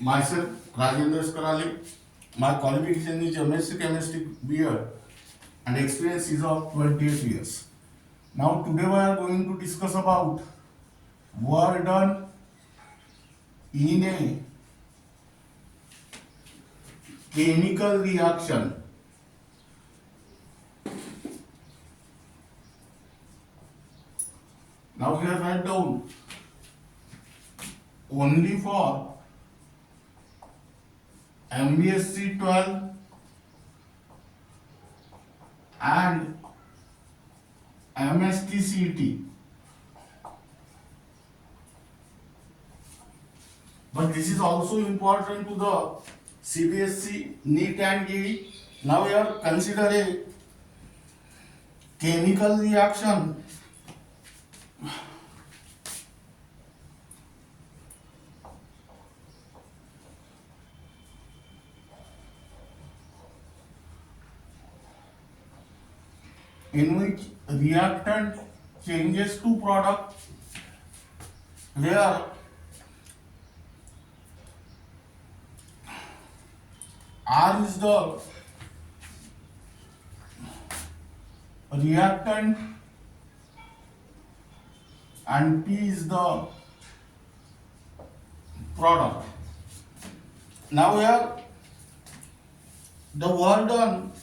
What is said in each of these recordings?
Myself, Rajendra Skarali. My qualification is MSc Chemistry BA and experience is of 28 years. Now today we are going to discuss about work done in a chemical reaction. Now here write down only for MBSE 12 and MHT-CET. But this is also important to the CBSE, NEET and JEE. Now we are consider a chemical reaction. In which reactant changes to product where R is the reactant and P is the product. Now here the work done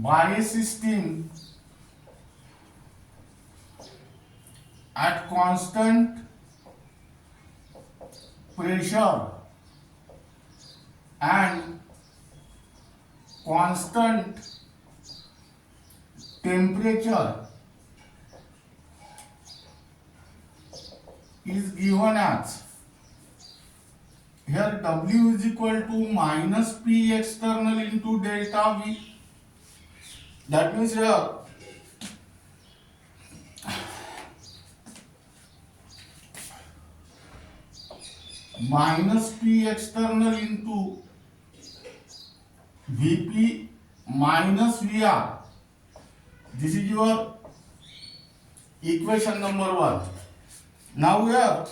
by a system at constant pressure and constant temperature is given as, here W is equal to minus P external into delta V. That means here minus P external into Vp minus Vr. This is your equation number 1. Now here,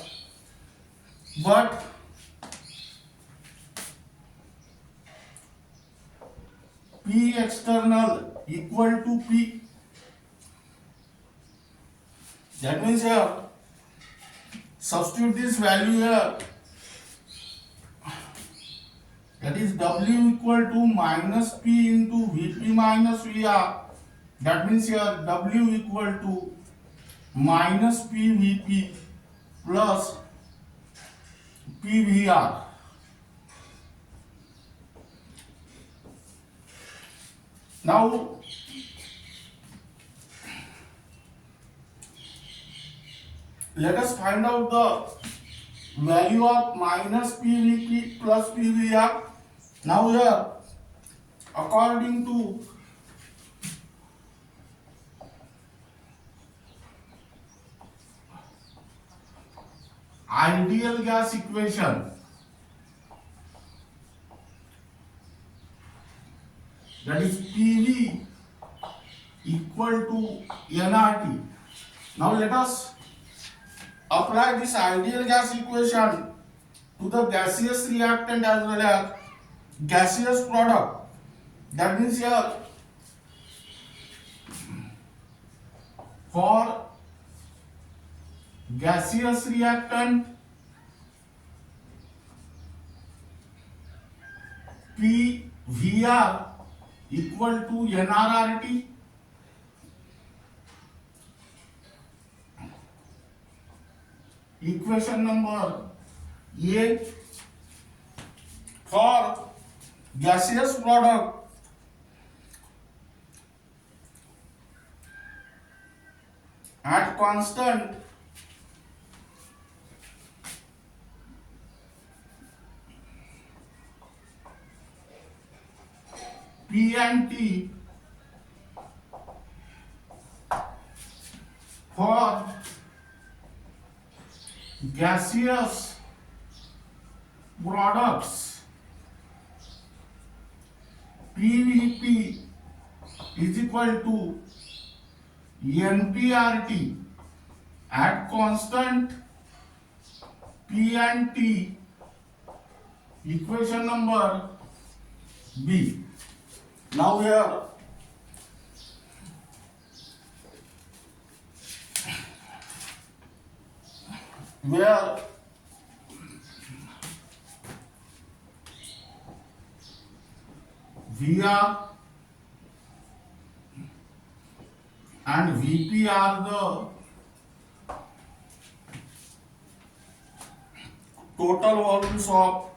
but P external equal to P. That means here, substitute this value here. That is W equal to minus P into Vp minus Vr. That means here W equal to minus P Vp plus P Vr. Now let us find out the value of minus PVP plus PVR. Now here, according to ideal gas equation, that is PV equal to nRT. Now let us apply this ideal gas equation to the gaseous reactant as well as gaseous product. That means here for gaseous reactant PVR equal to nRT. Equation number A. For gaseous product at constant P and T, for gaseous products PVP is equal to NPRT at constant P and T, equation number B. Now here where VR and VP are the total volumes of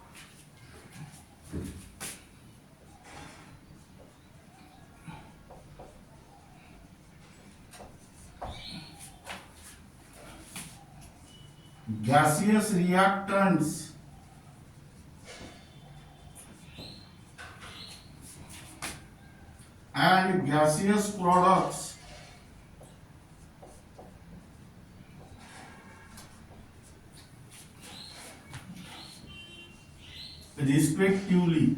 gaseous reactants and gaseous products respectively.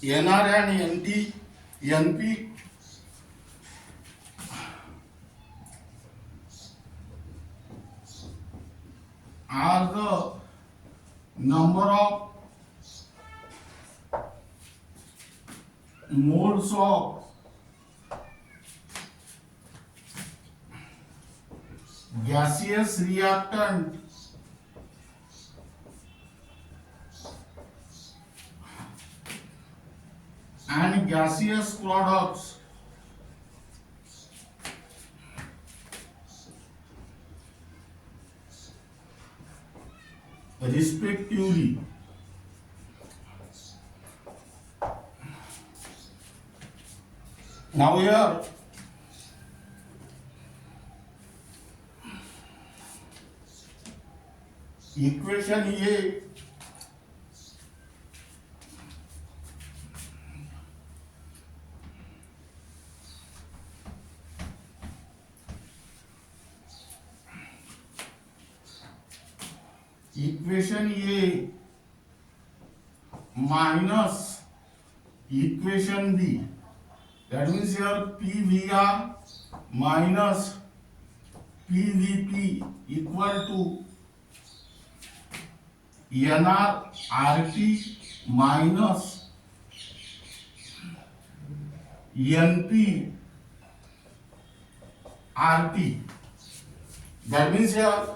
NR and NP are the number of moles of gaseous reactant and gaseous products respectively. Now here equation A minus equation B, that means here PVR minus PVP equal to NRRT minus NPRT. That means here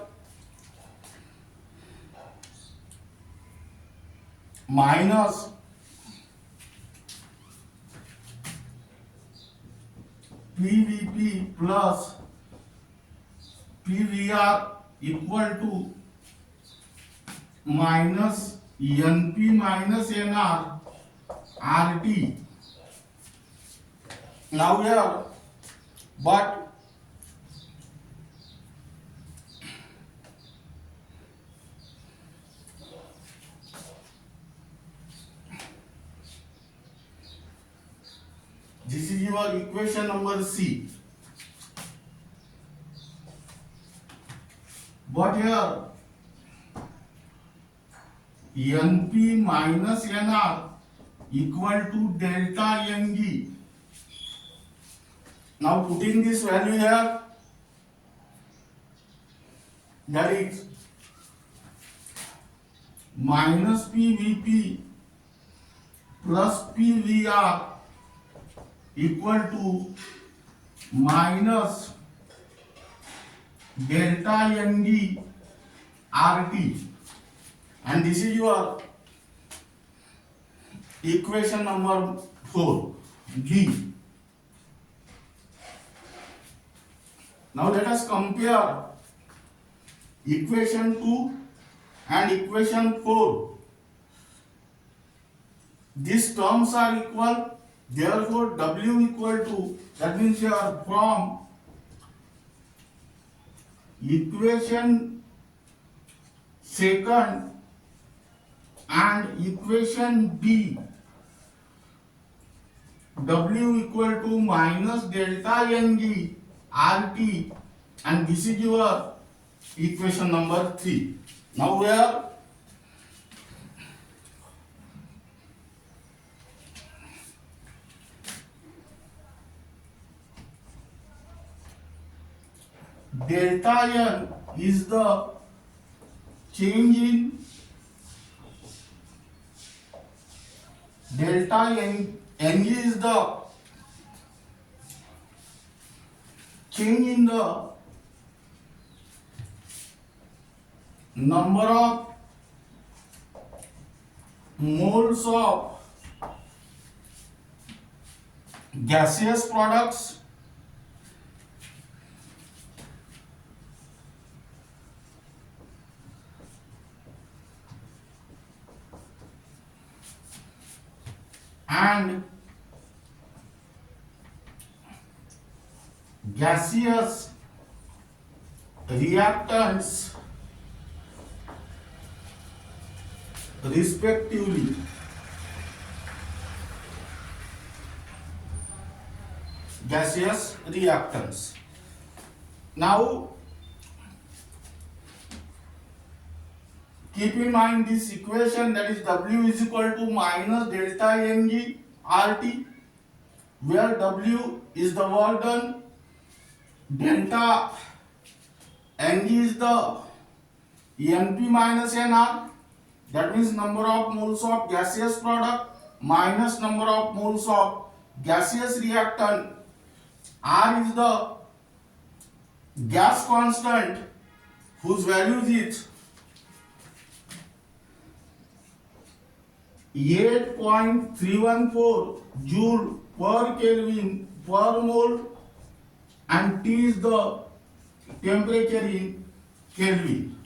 minus PVP plus PVR equal to minus NP minus NR RT. Now here, but this is your equation number C. But here NP minus NR equal to delta NG. Now putting this value here, that is minus PVP plus PVR equal to minus delta NG RT, and this is your equation number 4 D. Now let us compare equation 2 and equation 4. These terms are equal, therefore W equal to, that means here from equation second and equation B, W equal to minus delta NG RT, and this is your equation number 3. Now where delta n is the change in delta n is the change in the number of moles of gaseous products and gaseous reactants respectively. Gaseous reactants. Now keep in mind this equation, that is W is equal to minus delta Ng RT, where W is the work done, delta Ng is the Np minus Nr, that means number of moles of gaseous product minus number of moles of gaseous reactant. R is the gas constant whose value is 8.314 joule per Kelvin per mole, and T is the temperature in Kelvin.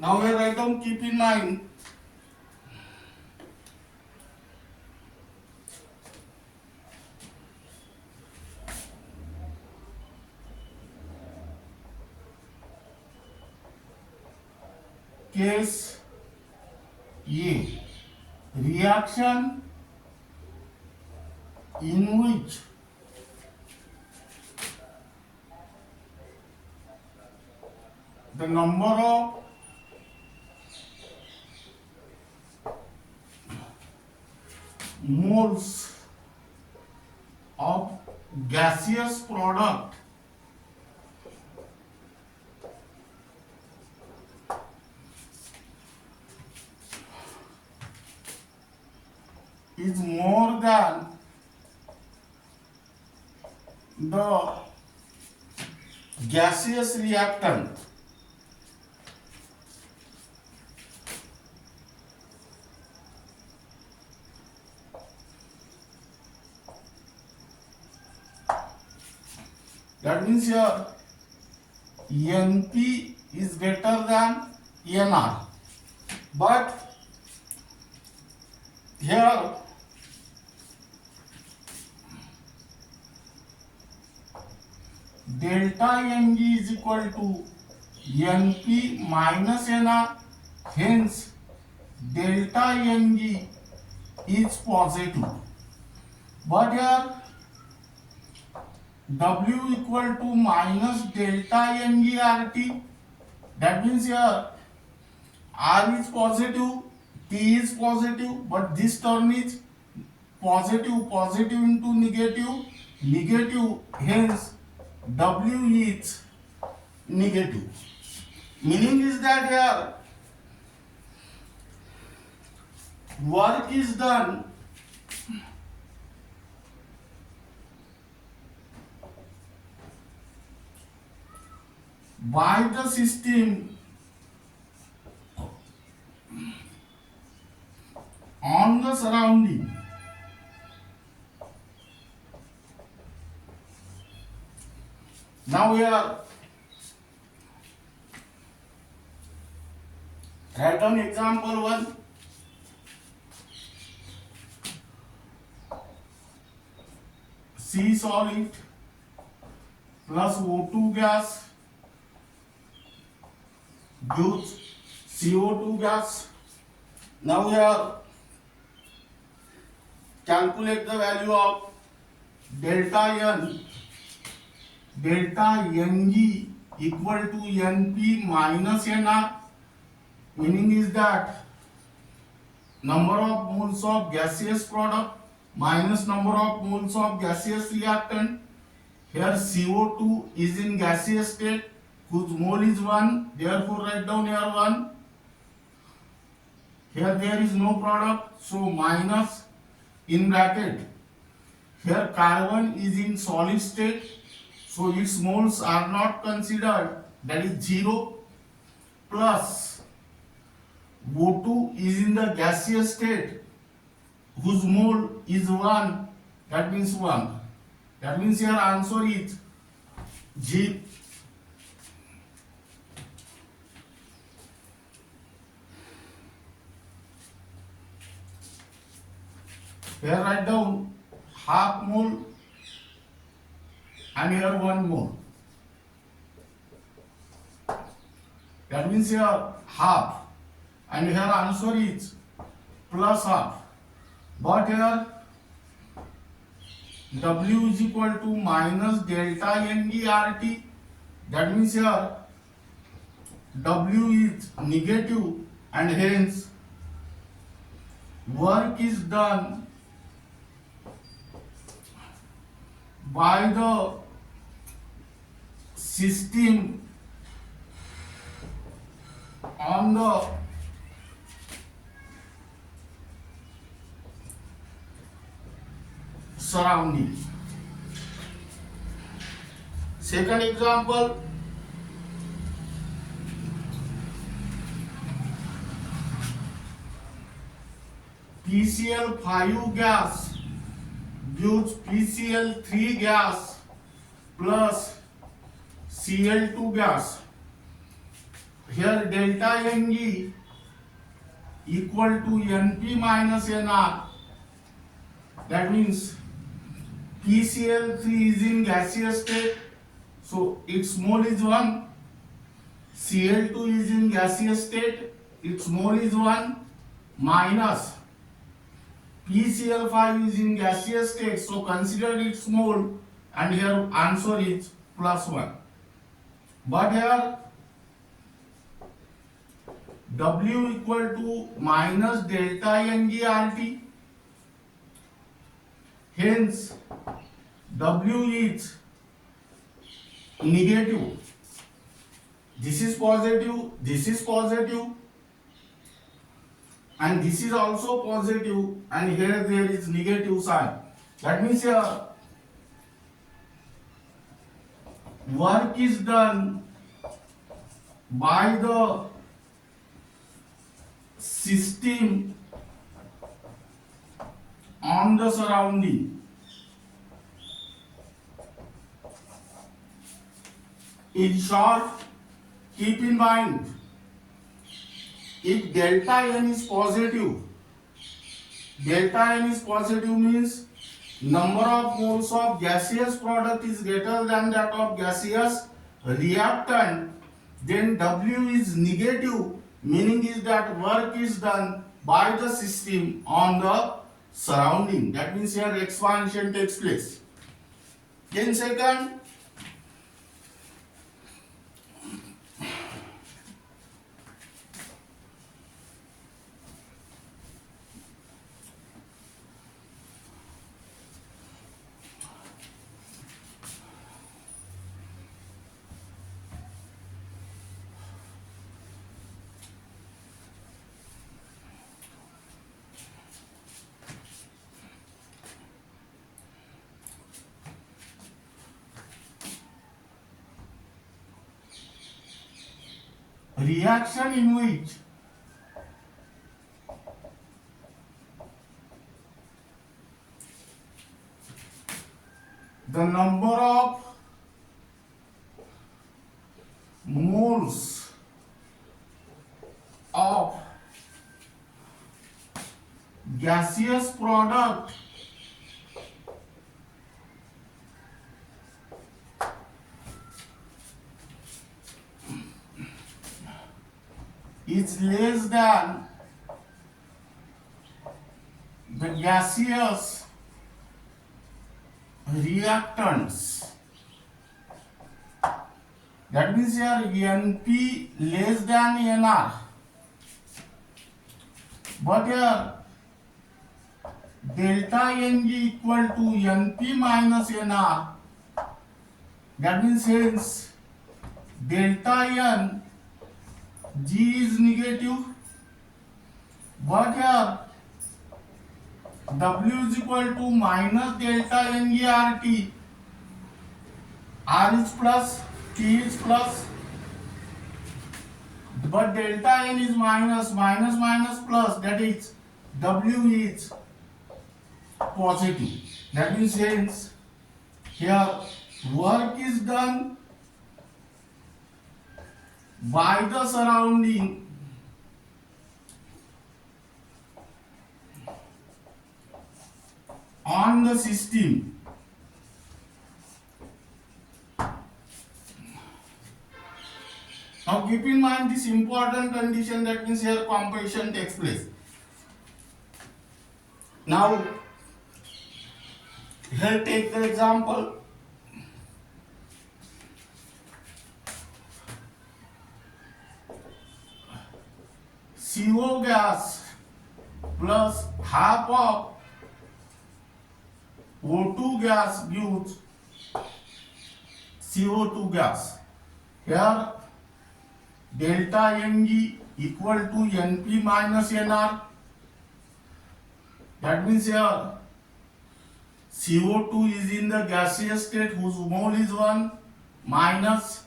Now we write down, keep in mind case A, reaction in which the number of moles of gaseous product is more than the gaseous reactant. That means here Np is greater than Nr, but here delta Ng is equal to Np minus Nr, hence delta Ng is positive. But here W equal to minus delta Ng RT, that means here R is positive, T is positive, but this term is positive, positive into negative, negative, hence W is negative. Meaning is that here work is done by the system on the surrounding. Now here Write down example 1. C solid plus O2 gas gives CO2 gas. Now here calculate the value of delta N. Delta Ng equal to Np minus Nr. Meaning is that number of moles of gaseous product minus number of moles of gaseous reactant. Here CO2 is in gaseous state whose mole is 1, therefore write down here 1. Here there is no product, so minus in bracket. Here carbon is in solid state, so its moles are not considered, that is 0, plus O2 is in the gaseous state whose mole is 1, that means 1. That means your answer is G. Here write down half mole and here 1 mole. That means here half and here answer is plus half. But here W is equal to minus delta Ng RT. That means here W is negative and hence work is done by the system on the surrounding. Second example, PCl5 gas gives PCl3 gas plus Cl2 gas. Here delta Ng equal to Np minus Nr. That means PCl3 is in gaseous state, so its mole is 1. Cl2 is in gaseous state, its mole is 1, minus PCl5 is in gaseous state, so consider its mole and here answer is plus 1. But here W equal to minus delta Ng RT. Hence W is negative. This is positive, this is positive, and this is also positive, and here there is negative sign. That means here work is done by the system on the surrounding. In short, keep in mind, if delta N is positive means number of moles of gaseous product is greater than that of gaseous reactant, then W is negative, meaning is that work is done by the system on the surrounding. That means here expansion takes place. In second, reaction in which the number of moles of gaseous product is less than the gaseous reactants. That means here NP less than NR. But here delta Ng equal to Np minus Nr. That means hence delta N G is negative. But here W is equal to minus delta Ng RT. R is plus, T is plus. But delta N is minus, minus minus plus, that is W is positive. That means hence here work is done by the surrounding on the system. Now keep in mind this important condition, that means here compression takes place. Now here take the example. CO gas plus half of O2 gas gives CO2 gas. Here delta Ng equal to Np minus Nr. That means here CO2 is in the gaseous state whose mole is 1 minus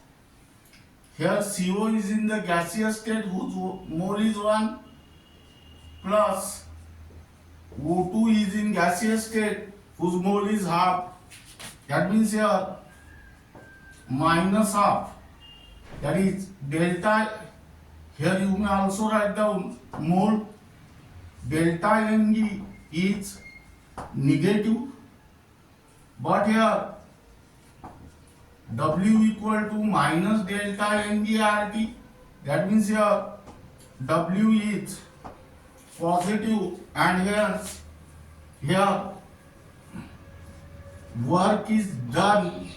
here CO is in the gaseous state whose mole is 1 plus O2 is in gaseous state whose mole is half. That means here minus half. That is delta, here you may also write down mole. Delta Ng is negative, but here W equal to minus delta Ng RT. That means here W is positive, and here work is done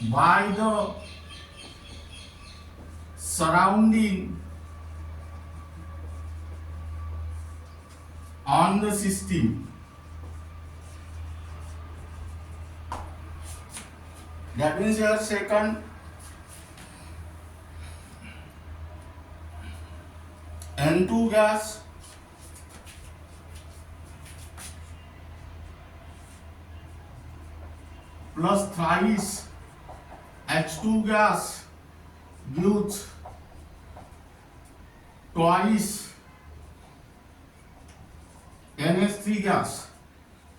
by the surrounding on the system. That means here second N2 gas plus thrice H2 gas gives twice NH3 gas.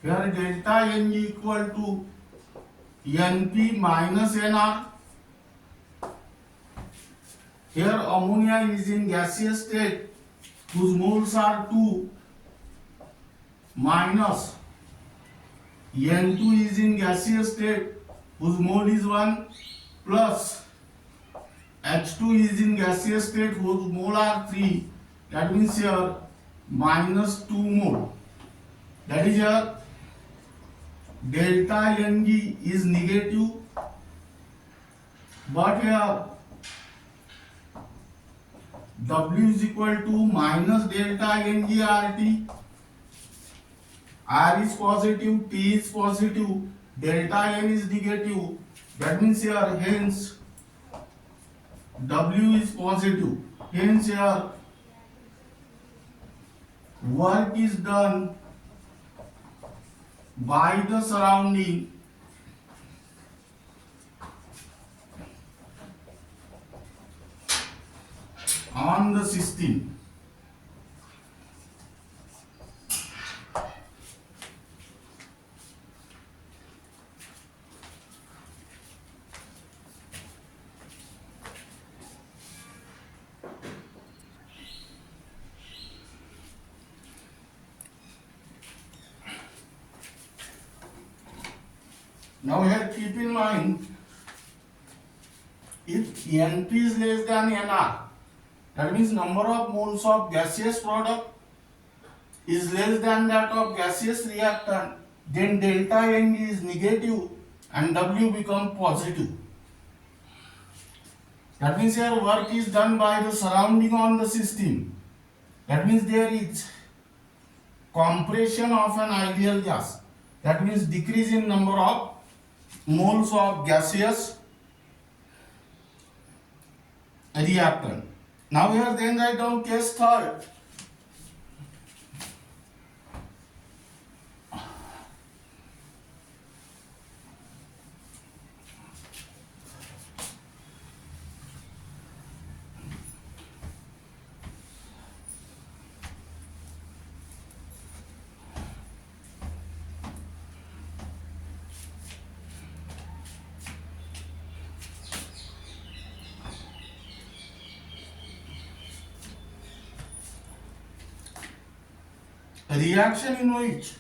Here delta Ng equal to Np minus Nr. Here ammonia is in gaseous state whose moles are 2 minus N2 is in gaseous state whose mole is 1 plus H2 is in gaseous state whose mole are 3. That means here minus 2 mole. That is here delta Ng is negative, but here W is equal to minus delta Ng RT. R is positive, T is positive, delta N is negative. That means here hence W is positive. Hence here work is done by the surrounding on the system. Now here keep in mind, if NP is less than NR, that means number of moles of gaseous product is less than that of gaseous reactant, then delta Ng is negative and W become positive. That means here work is done by the surrounding on the system. That means there is compression of an ideal gas. That means decrease in number of moles of gaseous reactant. Now here then write down case third. A reaction in which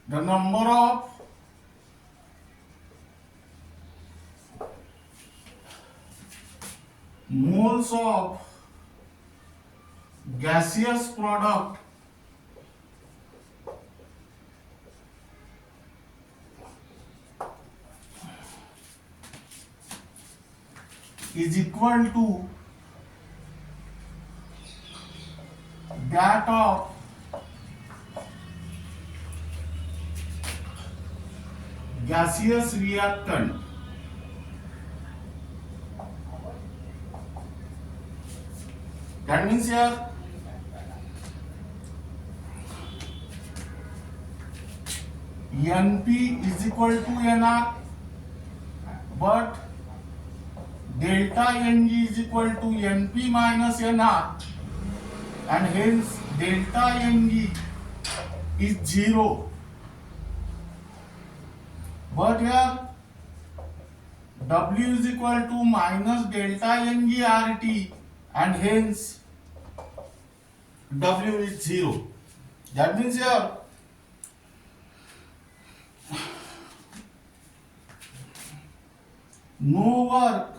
the number of moles of gaseous product is equal to that of gaseous reactant. That means here NP is equal to NR, but delta Ng is equal to Np minus Nr, and hence delta Ng is 0. But here W is equal to minus delta Ng RT, and hence W is 0. That means here no work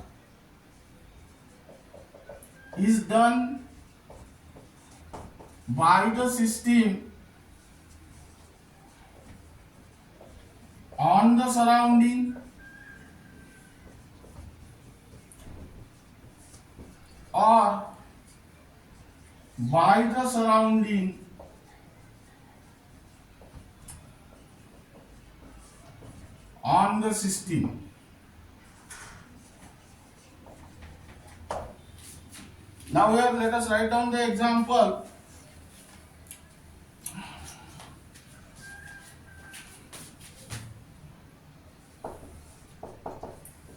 is done by the system on the surrounding or by the surrounding on the system. Now here let us write down the example.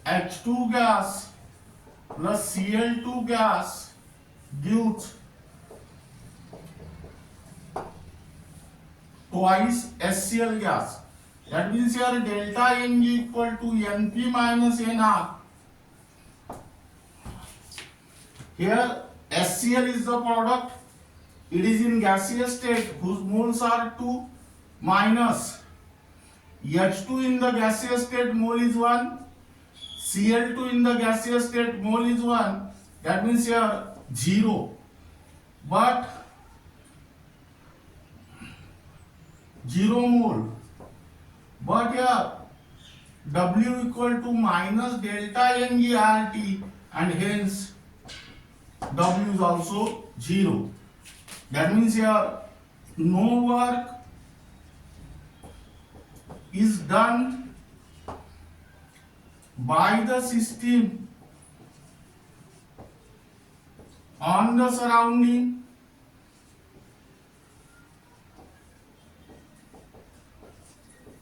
H2 gas plus Cl2 gas gives twice HCl gas. That means here delta Ng equal to Np minus Nr. Here HCl is the product. It is in gaseous state whose moles are 2 minus H2 in the gaseous state mole is 1. Cl2 in the gaseous state mole is 1. That means here 0. But 0 mole. But here W equal to minus delta Ng RT, and hence W is also 0. That means here no work is done by the system on the surrounding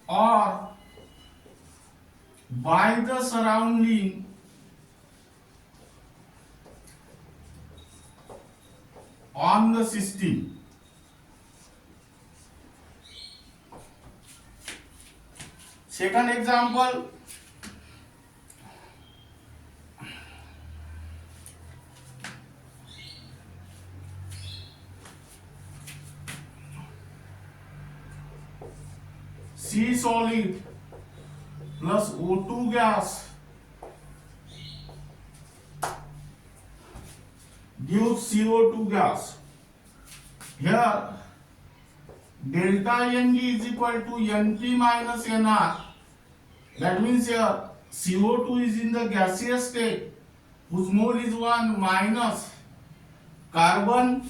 or by the surrounding on the system. Second example, solid plus O2 gas gives CO2 gas. Here delta Ng is equal to Np minus Nr. That means here CO2 is in the gaseous state whose mole is 1 minus carbon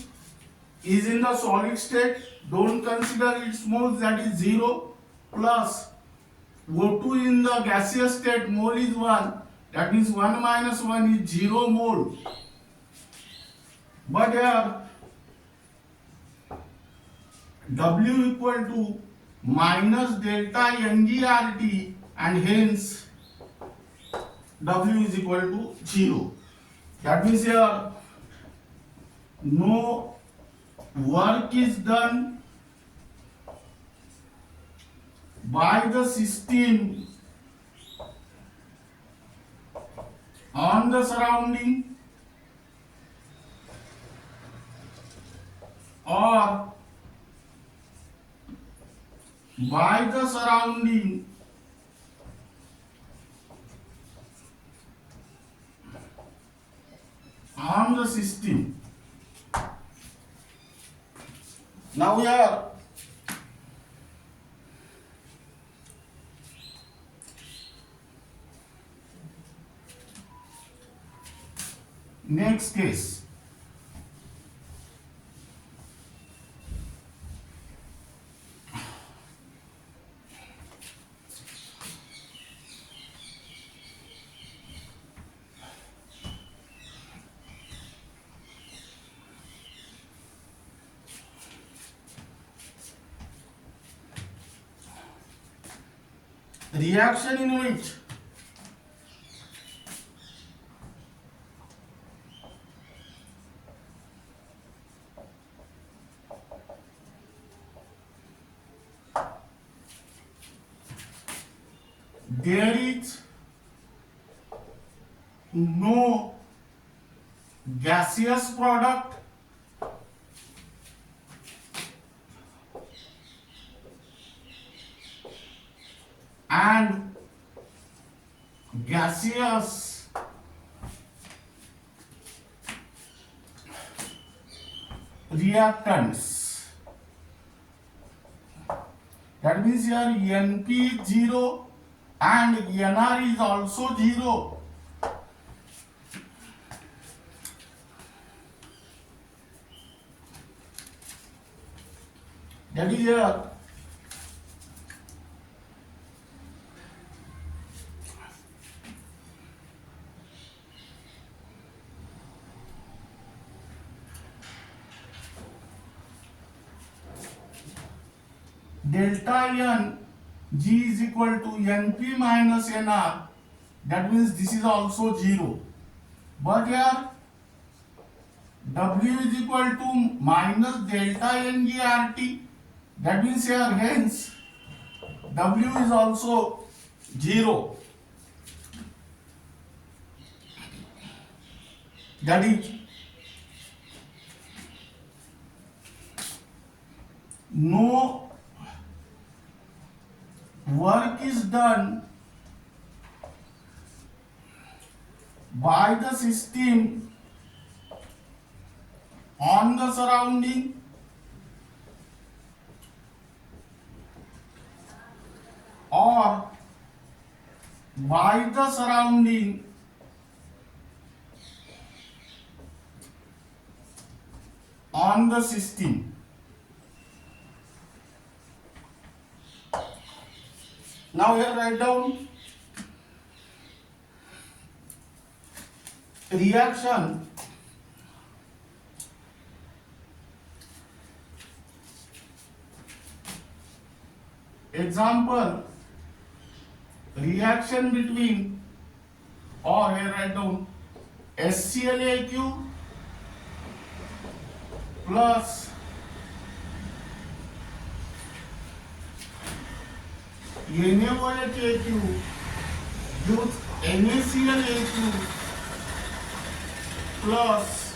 is in the solid state, don't consider its moles, that is 0, plus O2 in the gaseous state, mole is 1, that means 1 minus 1 is 0 mole. But here W equal to minus delta NgRT and hence W is equal to 0. That means here no work is done by the system on the surrounding or by the surrounding on the system. Now here next case. Reaction in which there is no gaseous product and gaseous reactants. That means here Np is 0 and Nr is also 0. That is here delta N G is equal to Np minus Nr. That means this is also 0. But here W is equal to minus delta Ng RT. That means here hence W is also 0. That is no work is done by the system on the surrounding or by the surrounding on the system. Now here write down reaction example reaction between, or here write down HClAq plus NaOH gives NaClAq plus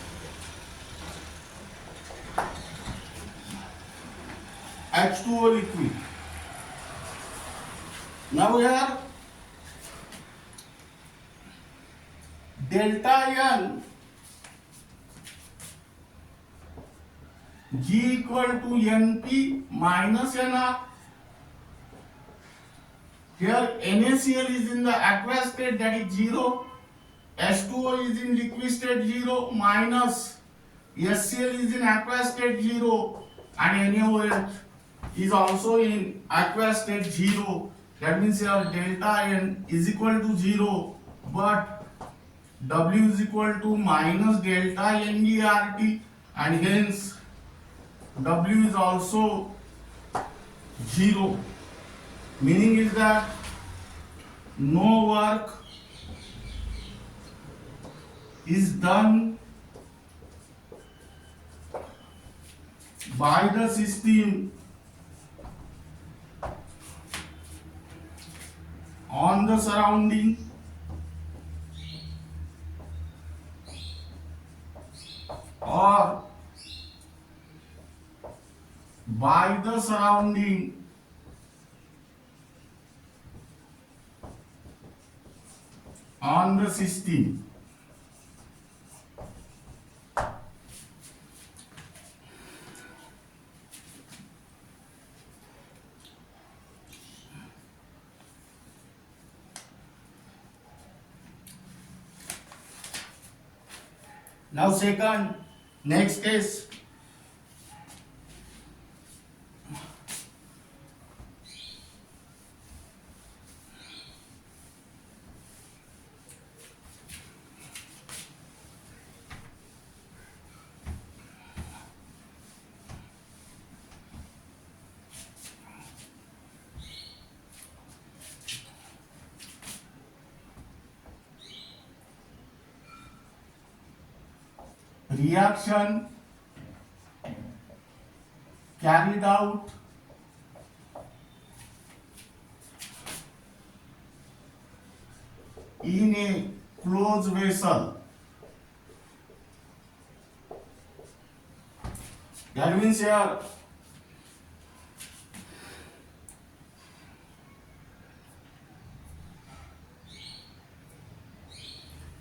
H2O liquid. Now here delta N G equal to Np minus Nr. Here NaCl is in the aqueous state, that is 0. H2O is in liquid state 0 minus HCl is in aqueous state 0 and NaOH is also in aqueous state 0. That means here delta N is equal to 0, but W is equal to minus delta NDRT, and hence W is also 0. Meaning is that no work is done by the system on the surrounding or by the surrounding on the system. Now second, next case. Reaction carried out in a closed vessel. That means here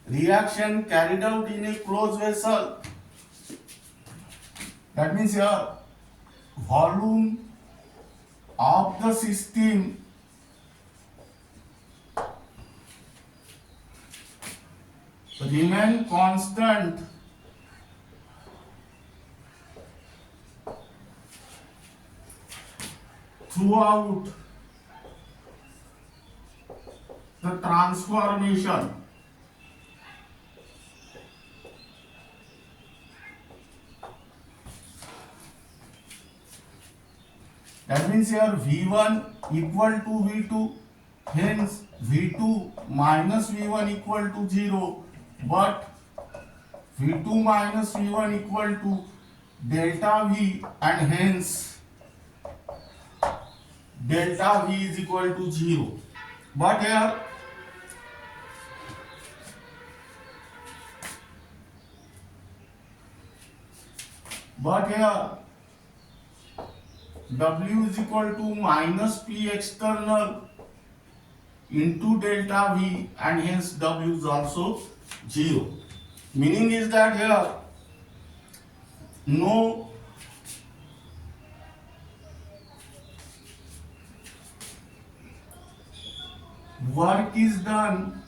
reaction carried out in a closed vessel. That means here volume of the system remain constant throughout the transformation. That means here V1 equal to V2, hence V2 minus V1 equal to 0, but V2 minus V1 equal to delta V, and hence delta V is equal to 0. But here W is equal to minus P external into delta V, and hence W is also 0. Meaning is that here no work is done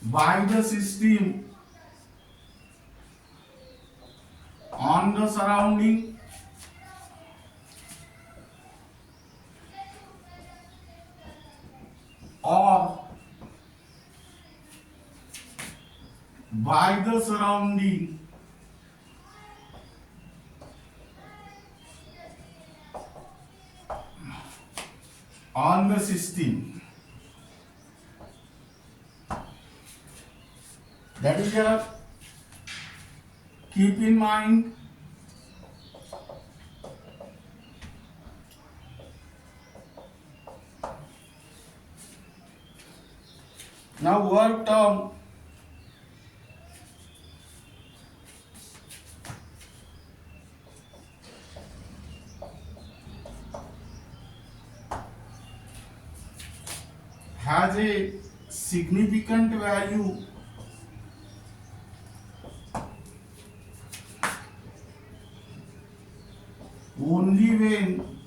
by the system on the surrounding or by the surrounding on the system. That is here. Keep in mind now work term has a significant value only when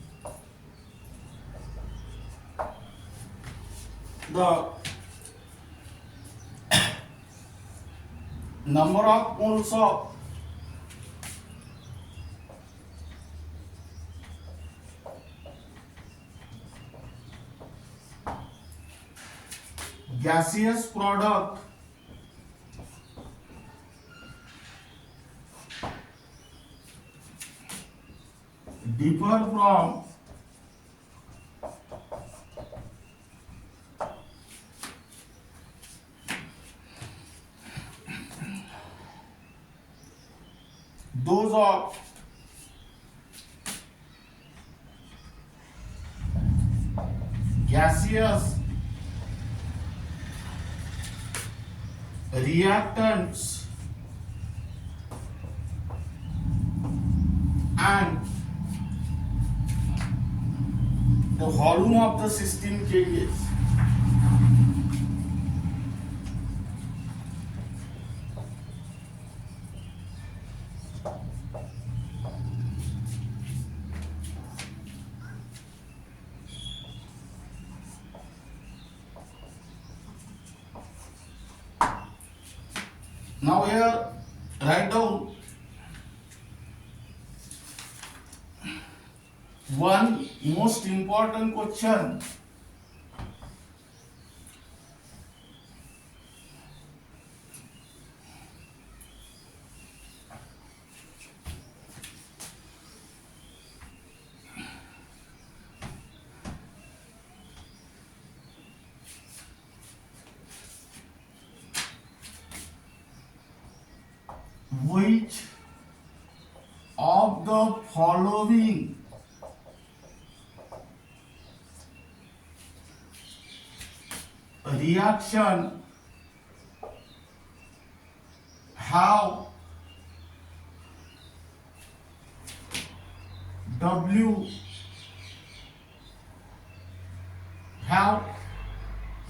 the number of moles of gaseous product differ from those of gaseous reactants and the volume of the system changes. Now here write down one most important question. Which of the following reaction have W have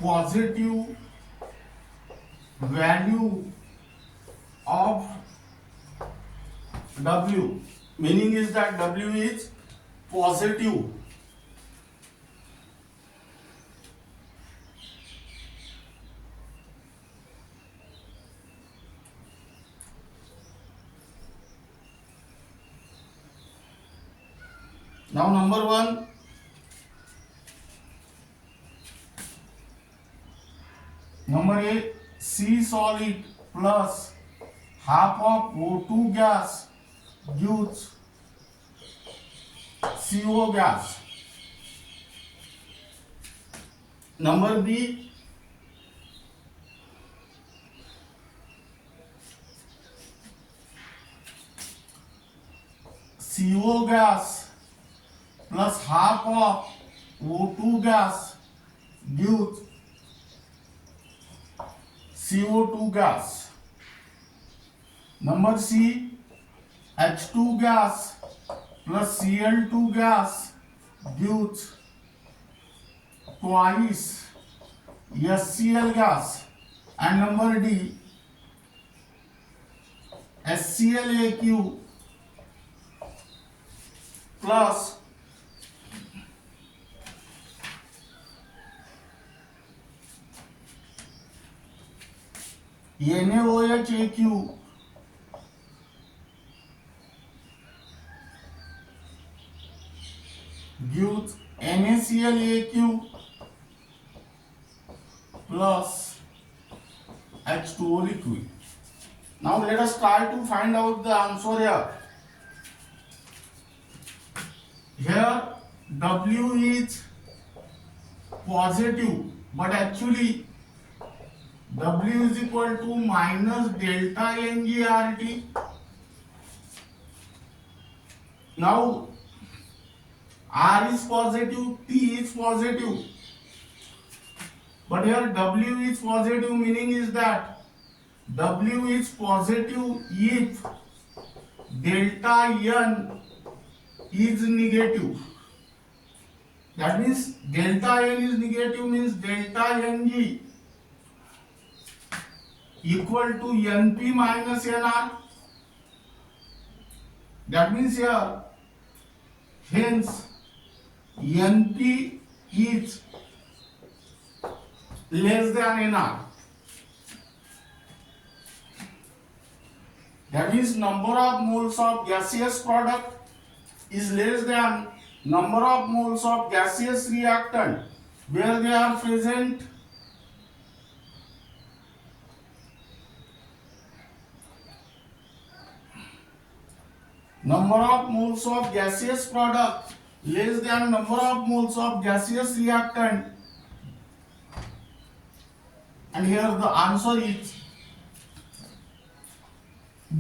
positive value of W, meaning is that W is positive. Now number one, number A, C solid plus half of O2 gas gives CO gas. Number B, CO gas plus half of O2 gas gives CO2 gas. Number C, H2 gas plus Cl2 gas gives twice HCl gas. And number D, HClAq plus NaOH gives NaClAq plus H2O liquid. Now let us try to find out the answer here. Here W is positive, but actually W is equal to minus delta NGRT. Now R is positive, T is positive, but here W is positive, meaning is that W is positive if delta N is negative. That means delta N is negative, means delta Ng equal to Np minus Nr. That means here, hence Np is less than Nr. That means number of moles of gaseous product is less than number of moles of gaseous reactant where they are present. Number of moles of gaseous product less than number of moles of gaseous reactant, and here the answer is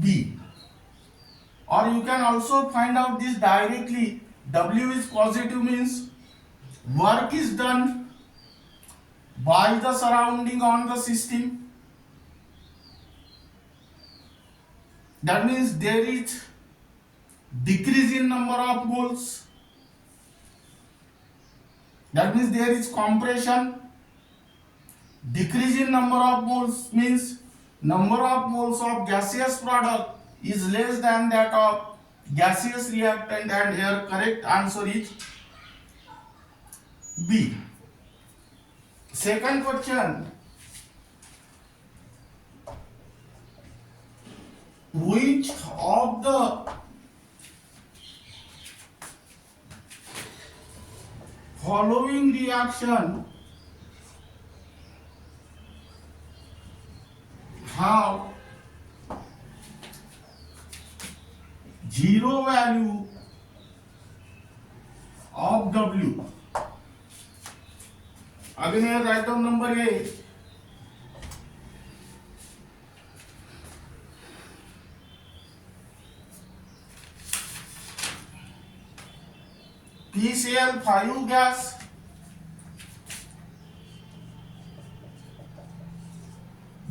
B. Or you can also find out this directly. W is positive, means work is done by the surrounding on the system. That means there is decrease in number of moles. That means there is compression. Decrease in number of moles means number of moles of gaseous product is less than that of gaseous reactant, and here correct answer is B. Second question. Which of the following reaction have zero value of W? Again here write down number A. PCl5 gas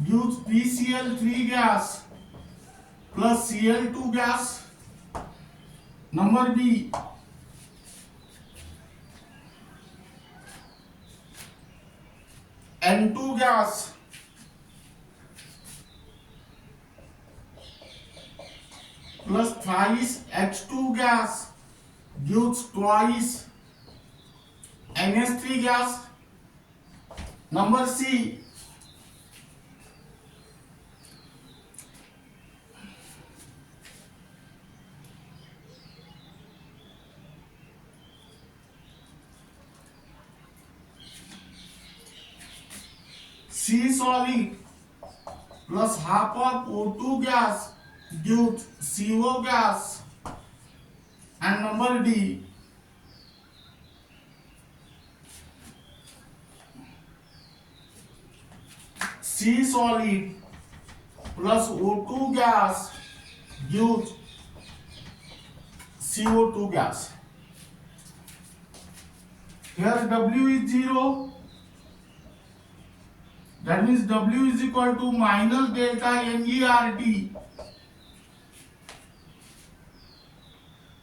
gives PCl3 gas plus Cl2 gas. Number B, N2 gas plus thrice H2 gas gives twice NH3 gas. Number C, C solid plus half of O2 gas gives CO gas. And number D, C solid plus O2 gas gives CO2 gas. Here W is 0. That means W is equal to minus delta NERT.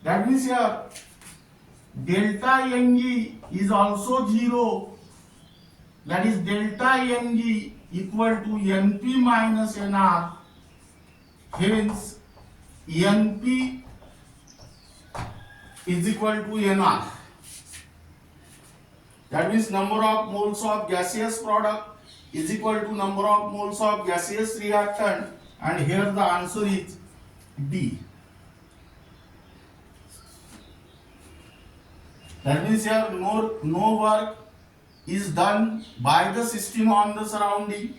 That means here delta Ng is also 0. That is delta Ng equal to Np minus Nr. Hence Np is equal to Nr. That means number of moles of gaseous product is equal to number of moles of gaseous reactant, and here the answer is D. That means here no work is done by the system on the surrounding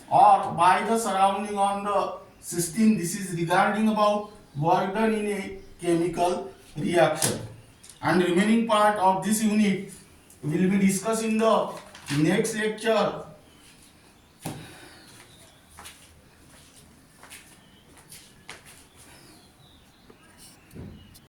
or by the surrounding on the system. This is regarding about work done in a chemical reaction. And remaining part of this unit will be discussed in the next lecture.